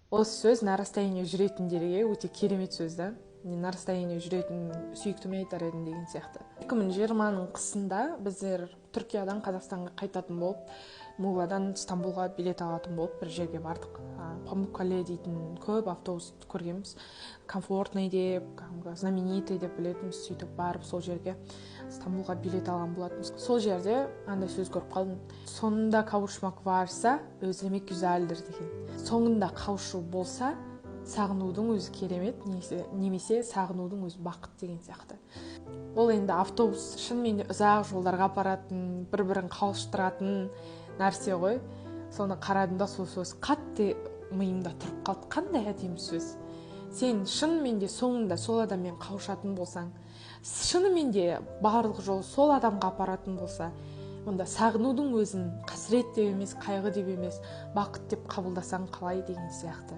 Осы сөз на расстояние жүретіндерге өте керемет сөз да. Мен на расстояние жүретін сүйіктіме айтар едім деген сияқты. 2020-ның қысында біздер Түркиядан Қазақстанға қайтатын болып, Муладан Стамбулға билет алатын болып бір жерге бардық. Памуккале дейтін көп автобус көргенбіз. Комфортный деп, знаменитый деп білетінбіз. Сөйтіп барып сол жерге Стамбулға билет алған болатынбыз. Сол жерде андай сөз көріп қалдым. Sonunda kavuşmak varsa özlemek güzeldir деген. Соңында қауышу болса, сағынудың өзі керемет, немесе сағынудың өзі бақыт деген сияқты. Ол енді автобус шынымен де ұзақ жолдарға апаратын, бір-бірін қауыштыратын нәрсе ғой. Соны қарадым да сол сөз қатты миымда тұрып қалды. Қандай әдемі сөз. Сен шынымен де соңында сол адаммен қауышатын болсаң, шынымен де барлық жол сол адамға апаратын болса, онда сағынудың өзін қасірет деп емес, қайғы деп емес, бақыт деп қабылдасаң қалай деген сияқты.